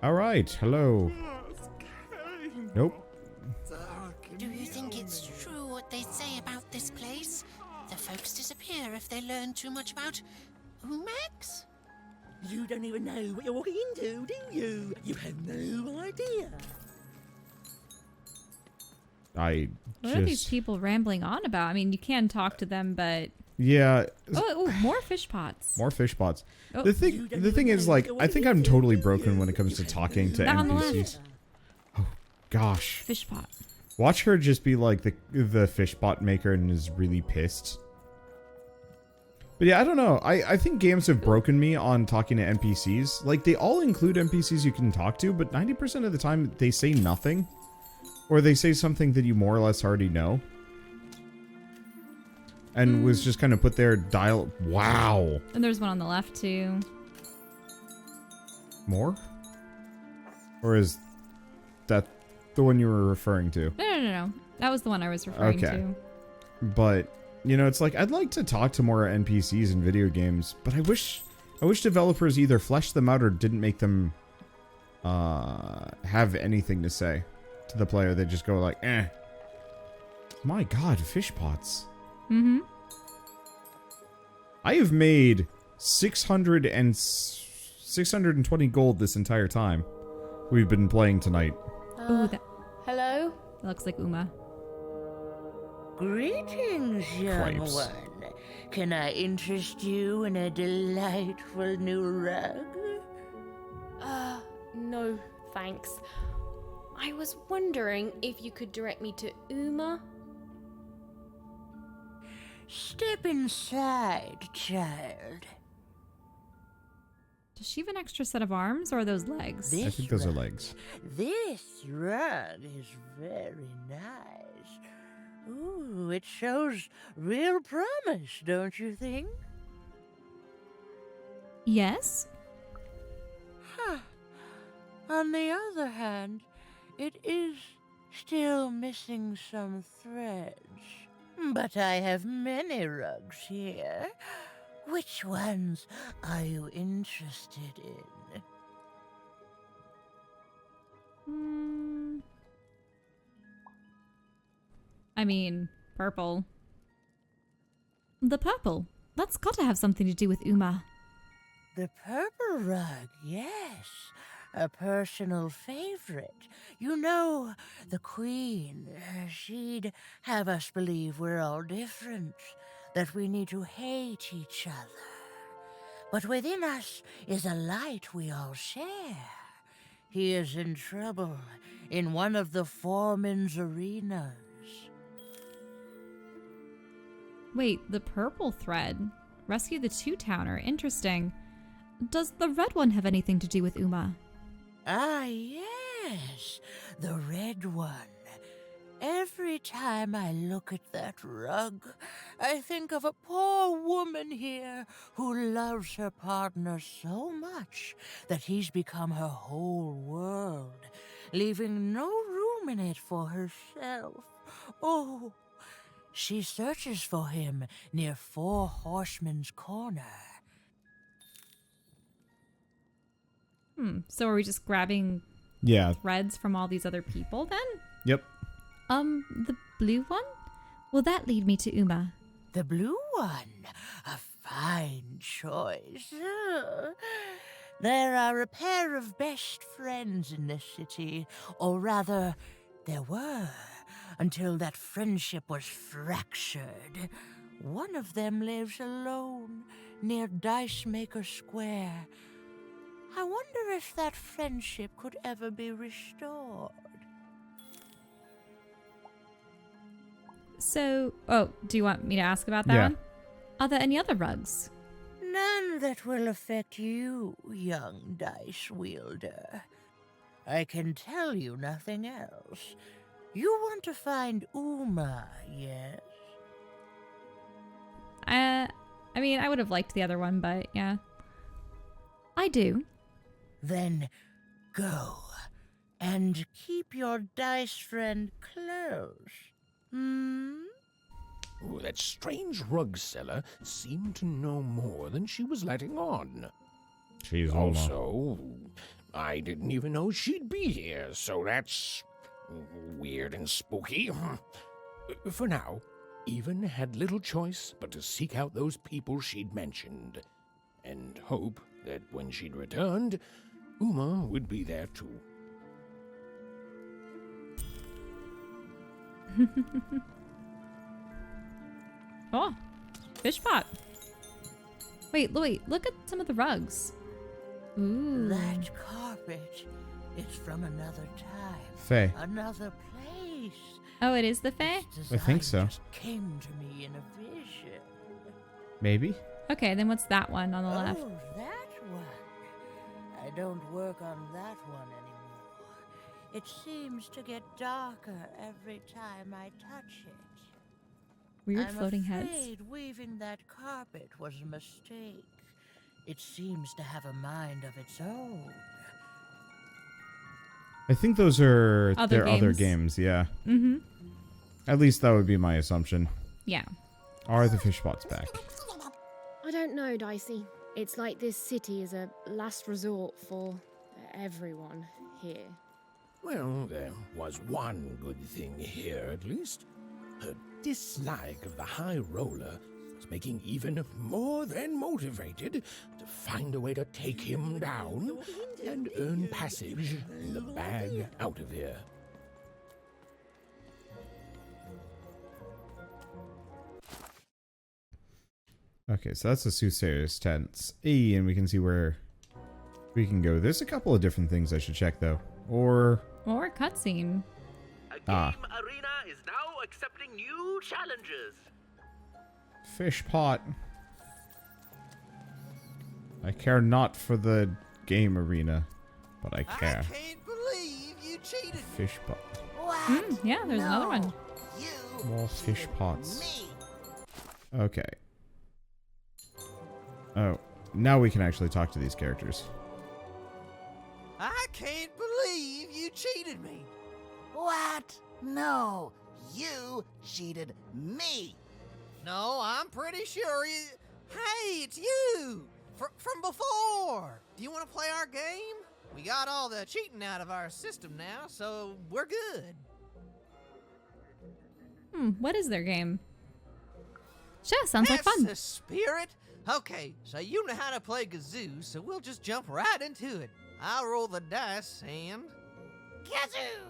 All right. Hello. Nope. Do you think it's true what they say about this place? The folks disappear if they learn too much about Umex? You don't even know what you're walking into, do you? You have no idea. What are these people rambling on about? I mean, you can talk to them, but Yeah. oh, more fish pots. More fish pots. Oh. The thing is, like, I think I'm totally broken when it comes to talking to Down the NPCs. left. Oh gosh. Fish pot. Watch her just be like the fish pot maker and is really pissed. But yeah, I don't know. I think games have broken me on talking to NPCs. Like, they all include NPCs you can talk to, but 90% of the time they say nothing. Or they say something that you more or less already know. And was just kind of put there, dial... Wow! And there's one on the left, too. More? Or is that the one you were referring to? No. That was the one I was referring to. But, you know, it's like, I'd like to talk to more NPCs in video games, but I wish developers either fleshed them out or didn't make them have anything to say to the player. They just go like, eh. My god, fish pots. Mm-hmm. I have made 620 gold this entire time we've been playing tonight. Ooh, that Hello? looks like Uma. Greetings, young Cripes. one. Can I interest you in a delightful new rug? No, thanks. I was wondering if you could direct me to Uma. Step inside, child. Does she have an extra set of arms, or are those legs? I think those are legs. This rug is very nice. Ooh, it shows real promise, don't you think? Yes? Huh. On the other hand, it is still missing some threads. But I have many rugs here. Which ones are you interested in? I mean, purple. The purple. That's got to have something to do with Uma. The purple rug, yes. A personal favorite. You know, the Queen, she'd have us believe we're all different, that we need to hate each other. But within us is a light we all share. He is in trouble in one of the foreman's arenas. Wait, the purple thread. Rescue the two-towner. Interesting. Does the red one have anything to do with Uma? Ah, yes, the red one. Every time I look at that rug, I think of a poor woman here who loves her partner so much that he's become her whole world, leaving no room in it for herself. Oh, she searches for him near Four Horsemen's Corner. So are we just grabbing threads from all these other people then? Yep. The blue one? Will that lead me to Uma? The blue one, a fine choice. There are a pair of best friends in this city, or rather, there were, until that friendship was fractured. One of them lives alone near Dice Maker Square. I wonder if that friendship could ever be restored. So, do you want me to ask about that Yeah. one? Are there any other rugs? None that will affect you, young dice wielder. I can tell you nothing else. You want to find Uma, yes? I mean, I would have liked the other one, but yeah. I do. Then go, and keep your dice friend close. Oh, that strange rug seller seemed to know more than she was letting on. Jeez, hold on. Also, I didn't even know she'd be here, so that's weird and spooky. For now, Even had little choice but to seek out those people she'd mentioned, and hope that when she'd returned, Uma would be there too. Oh, fish pot. Wait, look at some of the rugs. Ooh. That carpet is from another time. Faye. Another place. Oh, it is the Fae? Its I think so. design just came to me in a vision. Maybe? Okay, then what's that one on the left? Oh, that one. I don't work on that one anymore. It seems to get darker every time I touch it. Weird I'm floating heads. afraid weaving that carpet was a mistake. It seems to have a mind of its own. I think those are Other their other games. games, yeah. Mm-hmm. At least that would be my assumption. Yeah. Are the fish pots back? I don't know, Dicey. It's like this city is a last resort for everyone here. Well, there was one good thing here, at least. Her dislike of the High Roller was making even more than motivated to find a way to take him down and earn passage in the bag out of here. Okay, so that's the soothsayer's tents. Hey, and we can see where we can go. There's a couple of different things I should check, though. Or Or cutscene. A Ah. game arena is now accepting new challenges. fish pot. I care not for the game arena, but I care. can't believe you cheated me. Fish pot. What? Yeah, there's another one. You More fish cheated pots. me. Okay. Oh, now we can actually talk to these characters. I can't believe you cheated me. What? No, you cheated me. No, I'm pretty sure you... Hey, it's you! From before! Do you want to play our game? We got all the cheating out of our system now, so we're good. What is their game? Sure, sounds like That's fun. the spirit. Okay, so you know how to play Gazoo, so we'll just jump right into it. I'll roll the dice and... Kazoo!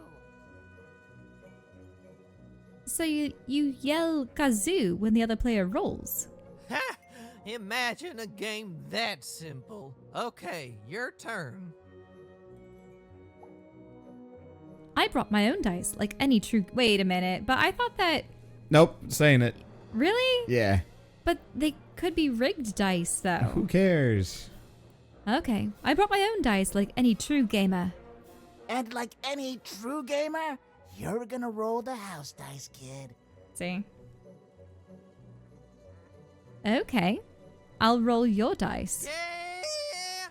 So you yell kazoo when the other player rolls. Ha! Imagine a game that simple. Okay, your turn. I brought my own dice, like any true... Wait a minute, but I thought that... Nope, saying it. Really? Yeah. But they could be rigged dice, though. Who cares? Okay, I brought my own dice, like any true gamer. And like any true gamer, you're gonna roll the house dice, kid. See? Okay, I'll roll your dice. Yeah!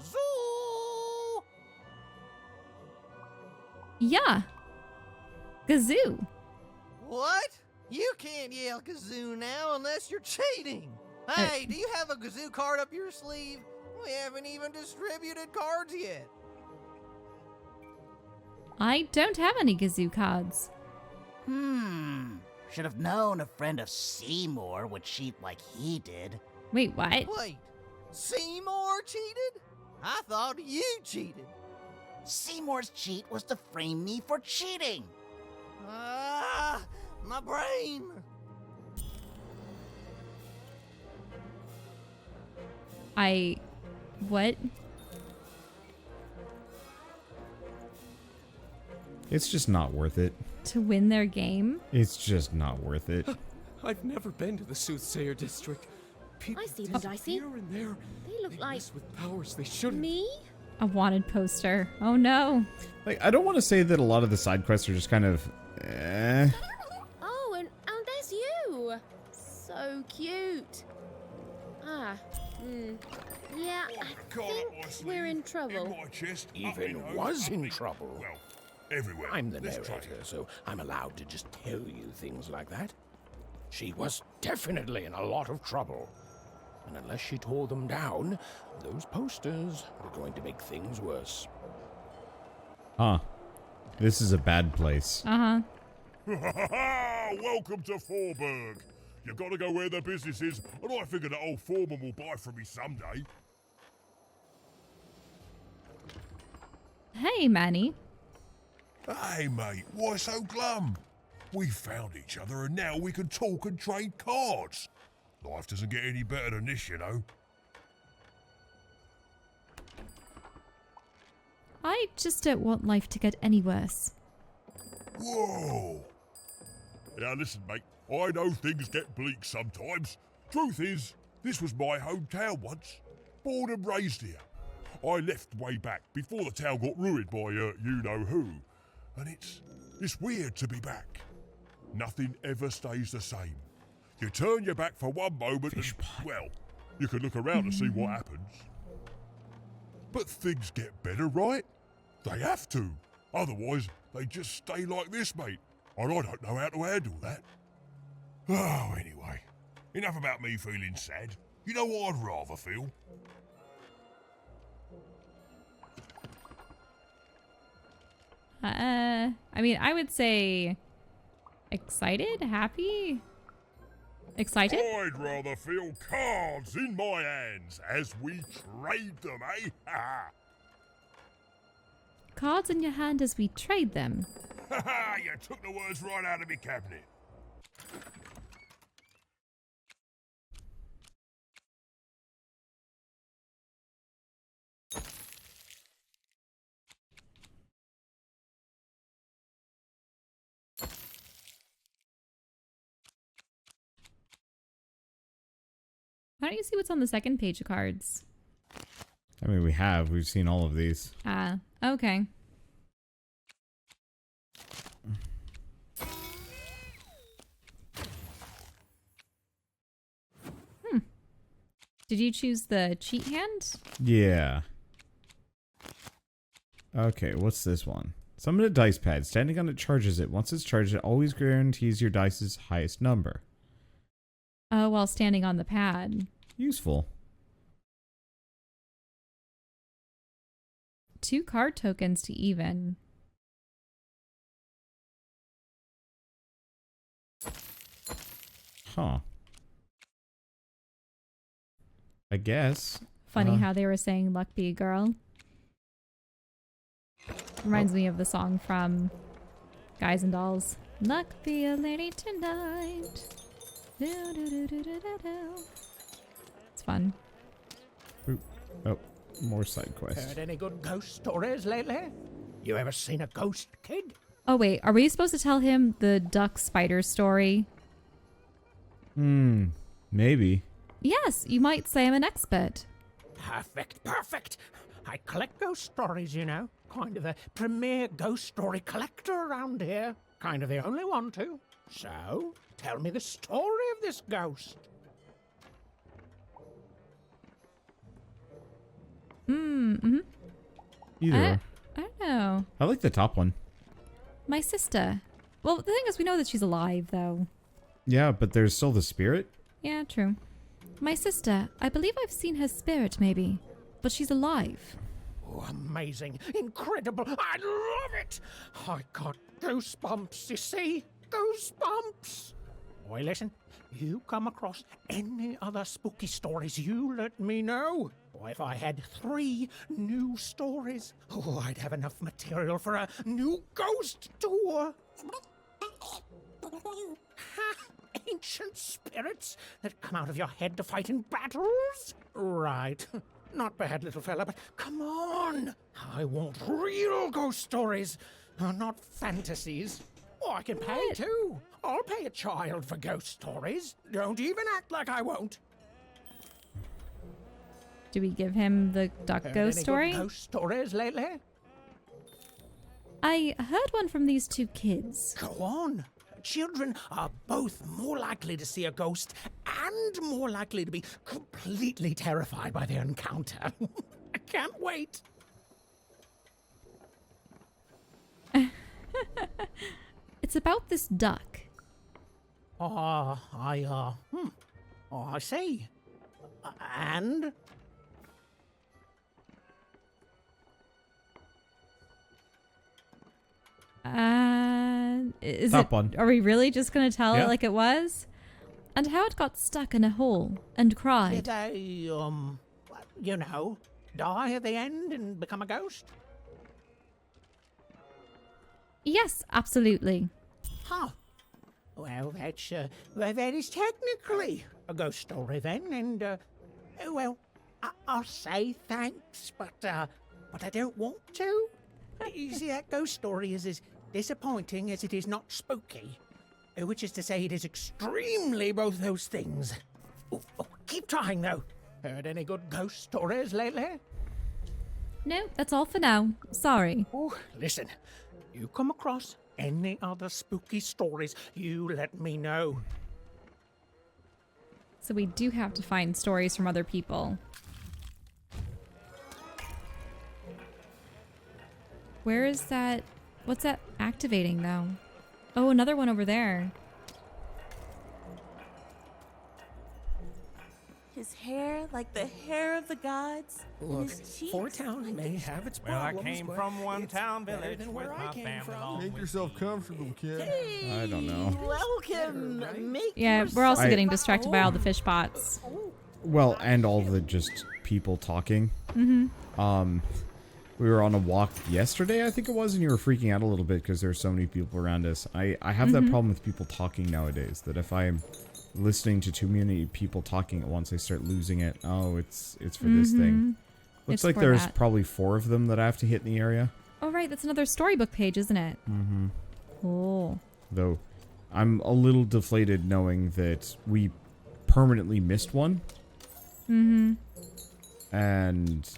Zoo! Yeah. Gazoo. What? You can't yell kazoo now unless you're cheating. Hey, do you have a kazoo card up your sleeve? We haven't even distributed cards yet. I don't have any Gazoo cards. Should have known a friend of Seymour would cheat like he did. Wait, what? Wait, Seymour cheated? I thought you cheated. Seymour's cheat was to frame me for cheating. Ah, my brain. What? It's just not worth it. To win their game? It's just not worth it. I've never been to the Soothsayer District. People I see them, Dicey. disappear in there. They look like mess with powers they shouldn't. me? A wanted poster. Oh no. Like, I don't want to say that a lot of the side quests are just kind of, Oh, and there's you. So cute. Yeah, I think we're in trouble. Even was in trouble. Well, everywhere. I'm the Let's try narrator, so I'm allowed to just tell you things like that. She was definitely in a lot of trouble. And unless she tore them down, those posters were going to make things worse. Huh. This is a bad place. Uh-huh. Welcome to Forburg. You gotta go where the business is, and I figure that old foreman will buy from me someday. Hey, Manny. Hey, mate, why so glum? We found each other, and now we can talk and trade cards. Life doesn't get any better than this, you know. I just don't want life to get any worse. Whoa! Now listen, mate, I know things get bleak sometimes. Truth is, this was my hometown once. Born and raised here. I left way back, before the town got ruined by you-know-who. And it's weird to be back. Nothing ever stays the same. You turn your back for one moment and, well, you can look around and see what happens. But things get better, right? They have to. Otherwise, they just stay like this, mate. And I don't know how to handle that. Oh, anyway. Enough about me feeling sad. You know what I'd rather feel? I mean, I would say excited, happy, excited. I'd rather feel cards in my hands as we trade them, eh? Cards in your hand as we trade them. Ha! You took the words right out of me cabinet. Why don't you see what's on the second page of cards? I mean, we've seen all of these. Ah, okay. Did you choose the cheat hand? Yeah. Okay, what's this one? Summon a dice pad. Standing on it charges it. Once it's charged, it always guarantees your dice's highest number. Oh, while standing on the pad. Useful. 2 card tokens to even. Huh. I guess. Funny how they were saying luck be a girl. Reminds me of the song from Guys and Dolls. Luck be a lady tonight. Do, do, do, do, do, do, do. It's fun. Oop. Oh, more side quest. Heard any good ghost stories lately? You ever seen a ghost, kid? Oh wait, are we supposed to tell him the duck spider story? Maybe. Yes, you might say I'm an expert. Perfect. I collect ghost stories, you know. Kind of the premier ghost story collector around here. Kind of the only one, too. So, tell me the story of this ghost. Either. I don't know. I like the top one. My sister. Well, the thing is, we know that she's alive, though. Yeah, but there's still the spirit. Yeah, true. My sister. I believe I've seen her spirit, maybe. But she's alive. Oh, amazing. Incredible. I love it. I got goosebumps, you see? Goosebumps. Boy, listen. You come across any other spooky stories, you let me know. Boy, if I had 3 new stories, I'd have enough material for a new ghost tour. Ancient spirits that come out of your head to fight in battles? Right. Not bad, little fella, but come on. I want real ghost stories, not fantasies. Oh, I can pay too. I'll pay a child for ghost stories. Don't even act like I won't. Do we give him the duck ghost story? Good ghost stories lately? I heard one from these 2 kids. Go on. Children are both more likely to see a ghost and more likely to be completely terrified by their encounter. I can't wait. It's about this duck. I see. And? Is Top it? one. Are we really just gonna tell Yeah. it like it was? And how it got stuck in a hole and cried. Did they, you know, die at the end and become a ghost? Yes, absolutely. Huh. Well, that is technically a ghost story then, and, well, I'll say thanks, but I don't want to. You see, that ghost story is as disappointing as it is not spooky. Which is to say, it is extremely both those things. Oh, keep trying, though. Heard any good ghost stories lately? No, that's all for now. Sorry. Oh, listen. You come across any other spooky stories, you let me know. So we do have to find stories from other people. Where is that? What's that activating, though? Oh, another one over there. His hair like the hair of the gods. Look, his cheeks Four Town may have its Well, I problems, came but from one it's town better village than with where I my came family from. all Make with yourself me. comfortable, kid. I don't know. Welcome. Make Yeah, we're also I- getting distracted by all the fish bots. Well, and all the just people talking. Mm-hmm. We were on a walk yesterday, I think it was, and you were freaking out a little bit because there's so many people around us. I have that problem with people talking nowadays, that if I'm listening to too many people talking at once, I start losing it. Oh, it's for this thing. Looks It's like for there's that. probably 4 of them that I have to hit in the area. Oh, right. That's another storybook page, isn't it? Mm-hmm. Cool. Though, I'm a little deflated knowing that we permanently missed one. Mm-hmm. And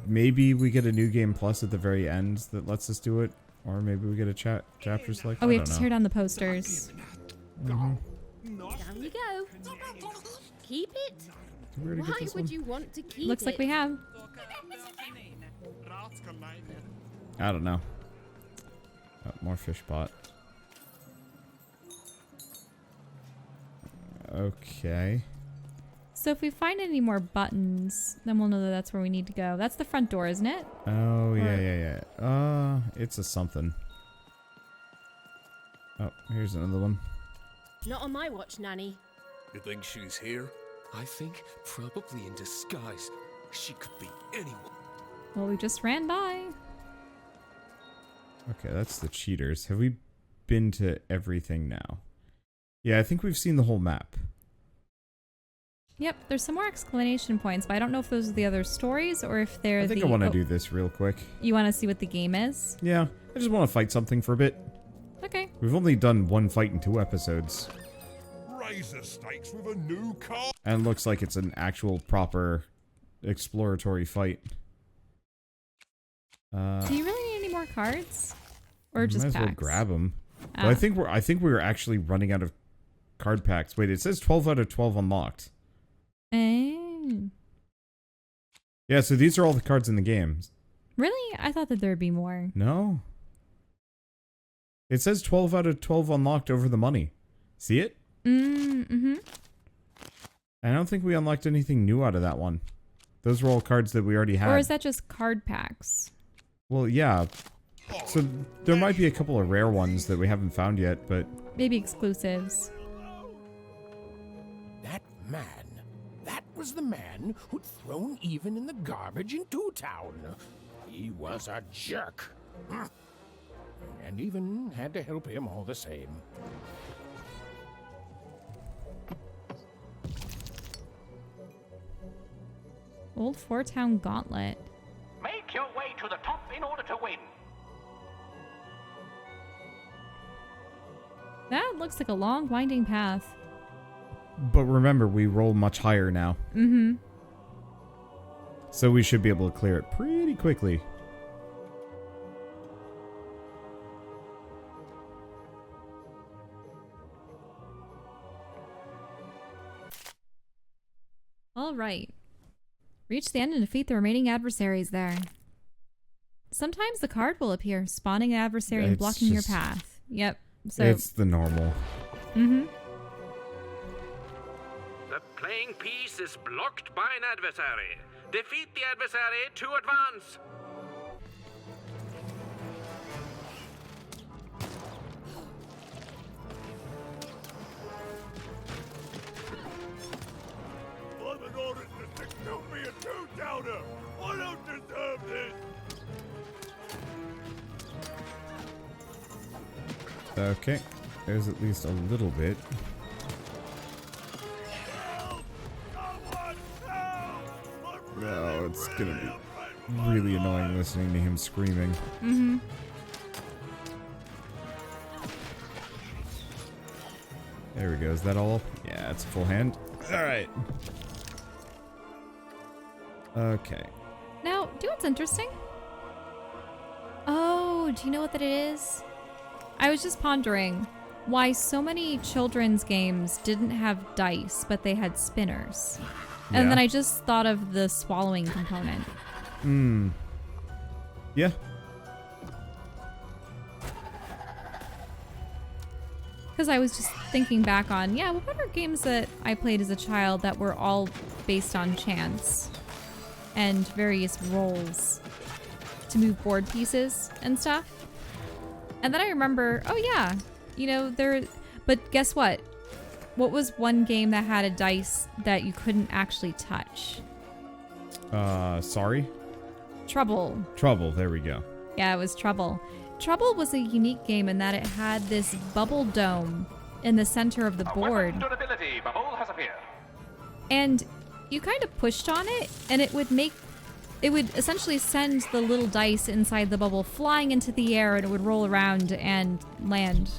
maybe we get a new game plus at the very end that lets us do it, or maybe we get a chapter select. Oh, we I have don't to know. tear down the posters. Down you go. Keep it. Did we already get Why this would one? you want to keep Looks it? like we have. I don't know. Oh, more fish bot. Okay. So if we find any more buttons, then we'll know that that's where we need to go. That's the front door, isn't it? Oh, yeah. It's a something. Oh, here's another one. Not on my watch, Nanny. You think she's here? I think probably in disguise. She could be anyone. Well, we just ran by. Okay, that's the cheaters. Have we been to everything now? Yeah, I think we've seen the whole map. Yep, there's some more exclamation points, but I don't know if those are the other stories or if they're I think the... I want to oh, do this real quick. You want to see what the game is? Yeah, I just want to fight something for a bit. Okay. We've only done one fight in 2 episodes. Raise the stakes with a new car. And it looks like it's an actual proper exploratory fight. Do you really need any more cards? Or just might as packs? well grab them. Ah. Well, I think we're actually running out of card packs. Wait, it says 12 out of 12 unlocked. Oh. Yeah, so these are all the cards in the game. Really? I thought that there'd be more. No. It says 12 out of 12 unlocked over the money. See it? Mm-hmm. I don't think we unlocked anything new out of that one. Those were all cards that we already had. Or is that just card packs? Well, yeah. So there might be a couple of rare ones that we haven't found yet, but... Maybe exclusives. That man. That was the man who'd thrown Even in the garbage in Two Town. He was a jerk. And Even had to help him all the same. Old Four Town Gauntlet. Make your way to the top in order to win. That looks like a long, winding path. But remember, we roll much higher now. Mm-hmm. So we should be able to clear it pretty quickly. All right. Reach the end and defeat the remaining adversaries there. Sometimes the card will appear, spawning an adversary and It's blocking your just- path. Yep. So It's the normal. mm-hmm. The playing piece is blocked by an adversary. Defeat the adversary to advance. I'm an order to shoot me a two-downer. I don't deserve this. Okay, there's at least a little bit. No, it's gonna be really annoying listening to him screaming. Mm-hmm. There we go. Is that all? Yeah, it's a full hand. All right. Okay. Now, do you know what's interesting? Oh, do you know what that is? I was just pondering why so many children's games didn't have dice, but they had spinners. And then I just thought of the swallowing component. Yeah. Because I was just thinking back on, what are games that I played as a child that were all based on chance and various rolls to move board pieces and stuff. And then I remember, but guess what? What was one game that had a dice that you couldn't actually touch? Sorry? Trouble. Trouble, there we go. Yeah, it was Trouble. Trouble was a unique game in that it had this bubble dome in the center of the board. Bubble has appeared. And you kind of pushed on it, and it would essentially send the little dice inside the bubble flying into the air, and it would roll around and land.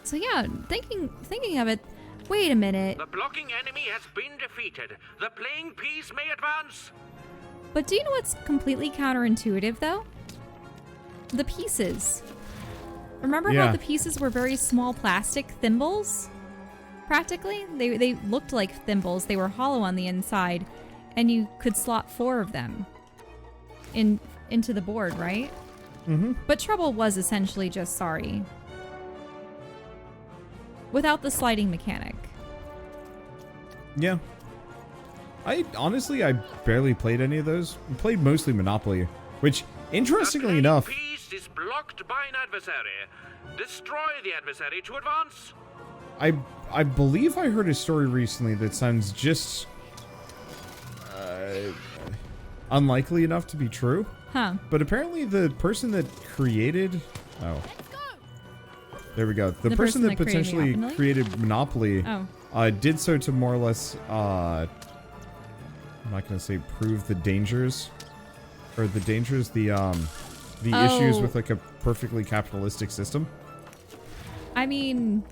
So yeah, thinking of it, wait a minute. The blocking enemy has been defeated. The playing piece may advance. But do you know what's completely counterintuitive, though? The pieces. Remember how the pieces were very small plastic thimbles? Practically? They looked like thimbles. They were hollow on the inside, and you could slot 4 of them into the board, right? Mm-hmm. But Trouble was essentially just Sorry. Without the sliding mechanic. Yeah. I barely played any of those. I played mostly Monopoly, which, interestingly enough... The piece is blocked by an adversary. Destroy the adversary to advance. I believe I heard a story recently that sounds just... unlikely enough to be true. Huh. But apparently the person that created... Oh. There we go. The person that potentially created Monopoly did so to more or less, I'm not going to say prove the dangers, or the dangers, the issues with like a perfectly capitalistic system. I mean,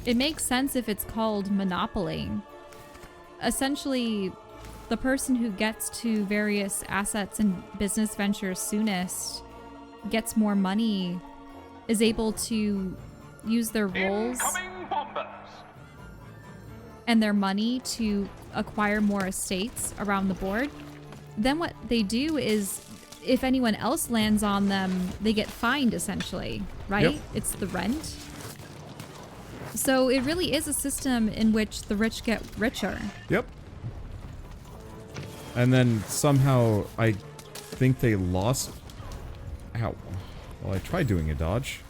it makes sense if it's called Monopoly. Essentially, the person who gets to various assets and business ventures soonest gets more money, is able to use their rolls and their money to acquire more estates around the board. Then what they do is, if anyone else lands on them, they get fined essentially, right? Yep. It's the rent. So it really is a system in which the rich get richer. Yep. And then somehow I think they lost... Ow. Well, I tried doing a dodge.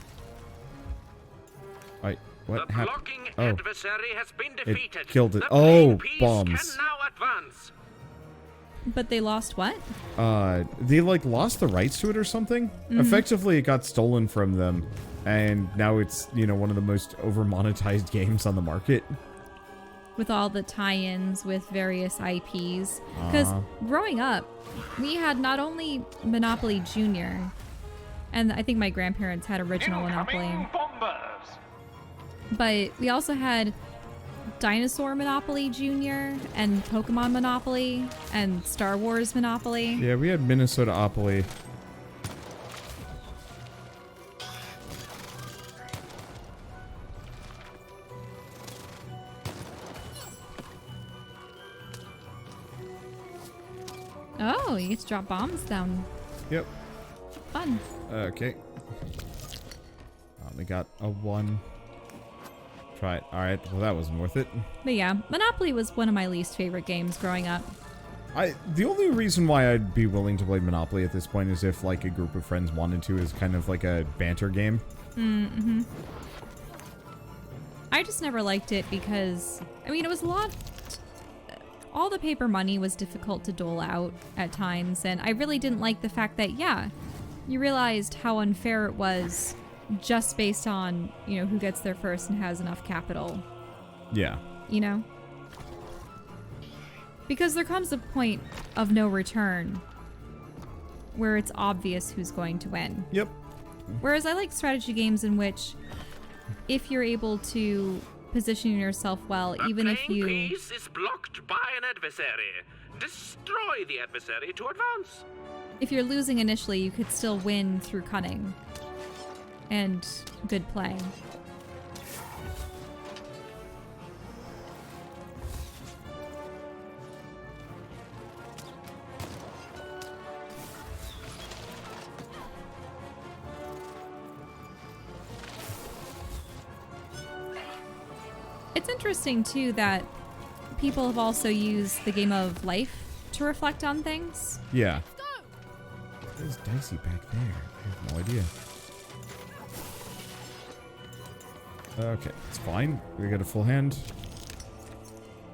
What happened? The blocking adversary has been defeated. It killed it. The Oh, piece bombs. can now advance. But they lost what? They like lost the rights to it or something. Effectively, it got stolen from them, and now it's, one of the most over-monetized games on the market. With all the tie-ins with various IPs. Because growing up, we had not only Monopoly Junior, and I think my grandparents had original Monopoly. But we also had Dinosaur Monopoly Junior and Pokemon Monopoly and Star Wars Monopoly. Yeah, we had Minnesota-opoly. Oh, you get to drop bombs down. Yep. Fun. Okay. Only got a 1. Try it. All right. Well, that wasn't worth it. But yeah, Monopoly was one of my least favorite games growing up. The only reason why I'd be willing to play Monopoly at this point is if like a group of friends wanted to, is kind of like a banter game. Mm-hmm. I just never liked it because, I mean, it was a lot. All the paper money was difficult to dole out at times, and I really didn't like the fact that, yeah, you realized how unfair it was just based on, you know, who gets there first and has enough capital. Yeah. You know? Because there comes a point of no return where it's obvious who's going to win. Yep. Whereas I like strategy games in which, if you're able to position yourself well, even if you... A playing piece is blocked by an adversary. Destroy the adversary to advance. If you're losing initially, you could still win through cunning and good play. It's interesting, too, that people have also used the game of life to reflect on things. Yeah. There's Dicey back there. I have no idea. Okay, it's fine. We got a full hand.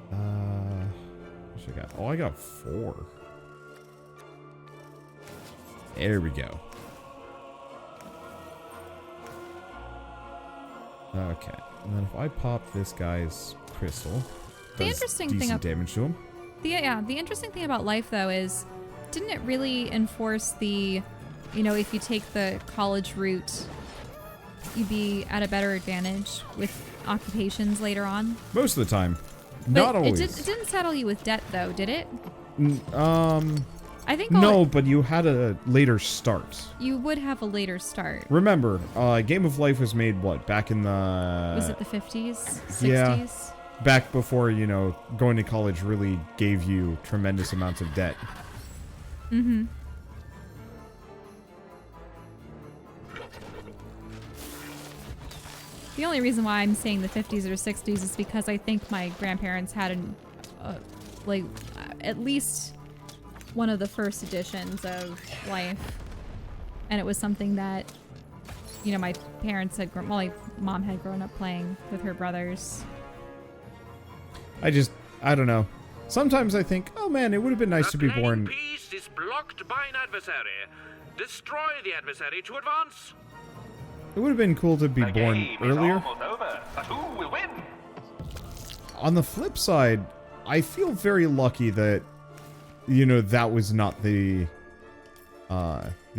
What should I got? Oh, I got 4. There we go. Okay. And then if I pop this guy's crystal, the interesting thing damage to him. The interesting thing about life, though, is didn't it really enforce the, you know, if you take the college route, you'd be at a better advantage with occupations later on? Most of the time. But not always. It didn't saddle you with debt, though, did it? I think no, but you had a later start. You would have a later start. Remember, Game of Life was made, what, back in the... Was it the 50s? 60s? Yeah, back before, you know, going to college really gave you tremendous amounts of debt. Mm-hmm. The only reason why I'm saying the 50s or 60s is because I think my grandparents had at least one of the first editions of Life, and it was something that, you know, my parents had my mom had grown up playing with her brothers. I don't know. Sometimes I think, oh man, it would have been nice to be born. The playing piece is blocked by an adversary. Destroy the adversary to advance. It would have been cool to be born earlier. Over, but who will win? On the flip side, I feel very lucky that, you know, that was not the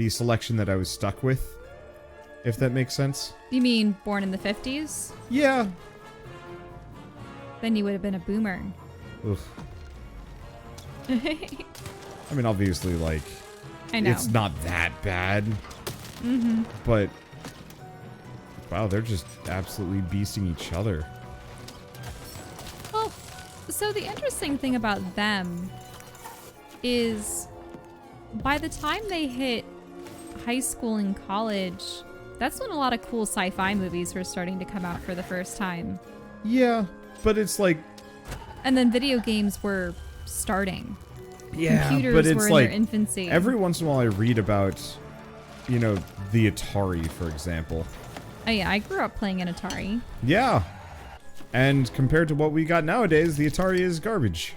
selection that I was stuck with, if that makes sense. You mean born in the 50s? Yeah. Then you would have been a boomer. Oof. I mean, obviously, like, I know. It's not that bad. Mm-hmm. But, wow, they're just absolutely beasting each other. Well, so the interesting thing about them is by the time they hit high school and college, that's when a lot of cool sci-fi movies were starting to come out for the first time. Yeah, but it's like... And then video games were starting. Yeah, computers but it's were in like their infancy. Every once in a while I read about, you know, the Atari, for example. Oh yeah, I grew up playing an Atari. Yeah. And compared to what we got nowadays, the Atari is garbage.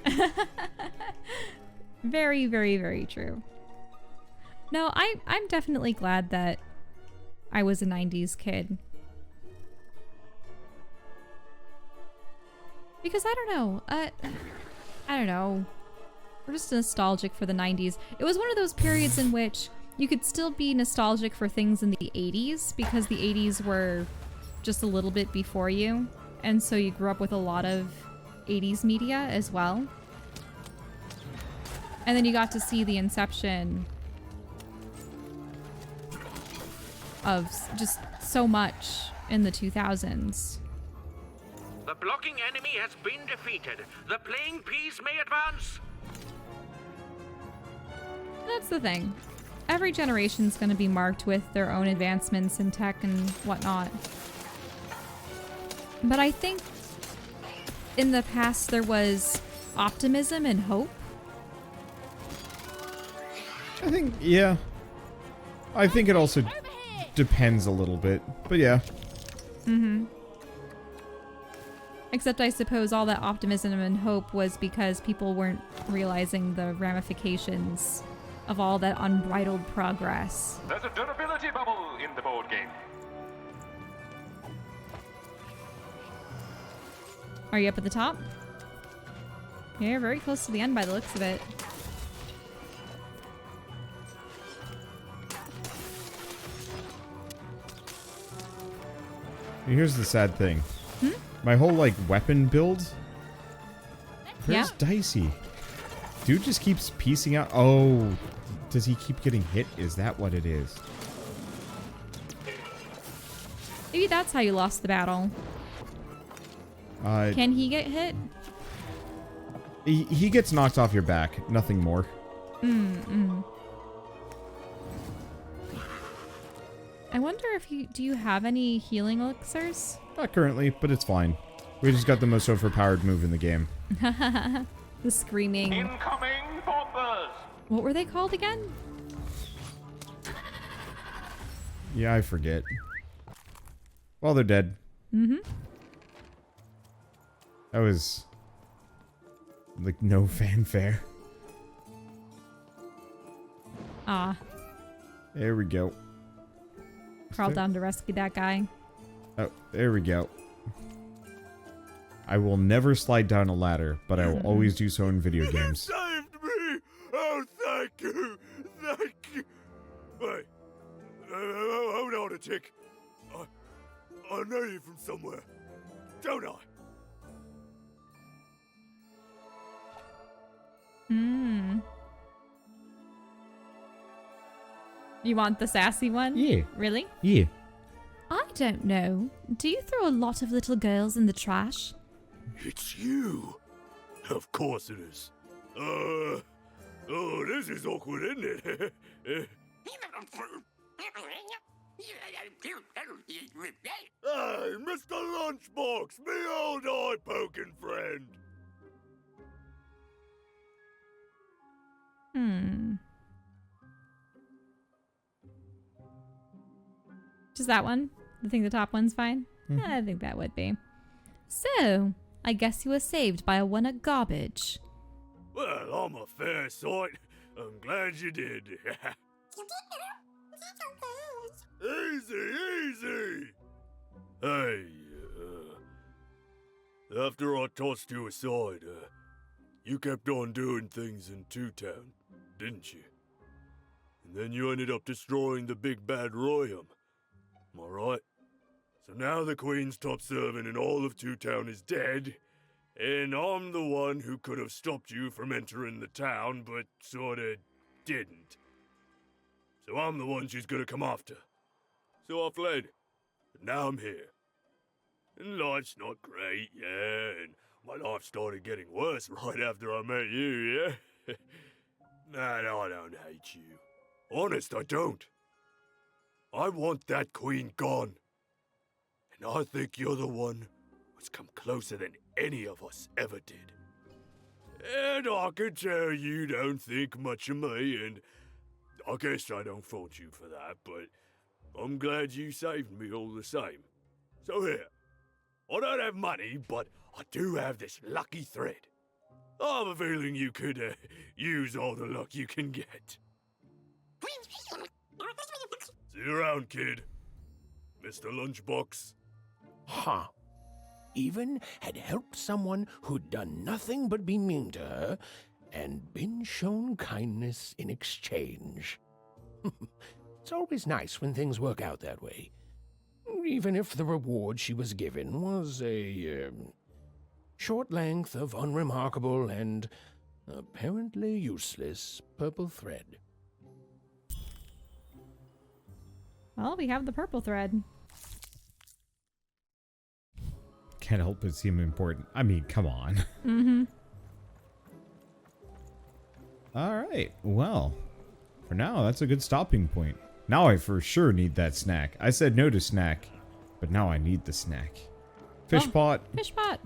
Very, very, very true. No, I'm definitely glad that I was a 90s kid. Because I don't know. I don't know. We're just nostalgic for the 90s. It was one of those periods in which you could still be nostalgic for things in the 80s because the 80s were just a little bit before you. And so you grew up with a lot of 80s media as well. And then you got to see the inception of just so much in the 2000s. The blocking enemy has been defeated. The playing piece may advance. That's the thing. Every generation's going to be marked with their own advancements in tech and whatnot. But I think in the past there was optimism and hope. I think, yeah. I think it also depends a little bit, but yeah. Mm-hmm. Except I suppose all that optimism and hope was because people weren't realizing the ramifications of all that unbridled progress. There's a durability bubble in the board game. Are you up at the top? Yeah, you're very close to the end by the looks of it. Here's the sad thing. My whole, like, weapon build? Where's Yeah. Dicey? Dude just keeps piecing out. Oh, does he keep getting hit? Is that what it is? Maybe that's how you lost the battle. Can he get hit? He gets knocked off your back. Nothing more. I wonder if do you have any healing elixirs? Not currently, but it's fine. We just got the most overpowered move in the game. The screaming. Incoming bombers! What were they called again? Yeah, I forget. Well, they're dead. That was like no fanfare. Ah, There we go. crawled down to rescue that guy. Oh, there we go. I will never slide down a ladder, but I will always do so in video games. Saved me! Oh, thank you! Thank you! Wait. Hold on a tick. I know you from somewhere. Don't I? You want the sassy one? Yeah. Really? Yeah. I don't know. Do you throw a lot of little girls in the trash? It's you. Of course it is. Oh, this is awkward, isn't it? Hey, Mr. Lunchbox, me old eye-poking friend. Just that one? I think the top one's fine? I think that would be. So, I guess you were saved by a one of garbage. Well, I'm a fair sight. I'm glad you did. Easy, easy. Hey, after I tossed you aside, you kept on doing things in Two Town, didn't you? And then you ended up destroying the big bad Royum. Am I right? So now the Queen's top servant in all of Two Town is dead, and I'm the one who could have stopped you from entering the town, but sorta didn't. So I'm the one she's gonna come after. So I fled, and now I'm here. And life's not great, yeah, and my life started getting worse right after I met you, yeah? Nah, no, I don't hate you. Honest, I don't. I want that queen gone. And I think you're the one who's come closer than any of us ever did. And I can tell you don't think much of me, and I guess I don't fault you for that, but I'm glad you saved me all the same. So here, I don't have money, but I do have this lucky thread. I have a feeling you could use all the luck you can get. See you around, kid. Mr. Lunchbox. Huh. Even had helped someone who'd done nothing but be mean to her, and been shown kindness in exchange. It's always nice when things work out that way. Even if the reward she was given was a short length of unremarkable and apparently useless purple thread. Well, we have the purple thread. Can't help but seem important. I mean, come on. Alright, well. For now, that's a good stopping point. Now I for sure need that snack. I said no to snack, but now I need the snack. Fish pot. Fish pot.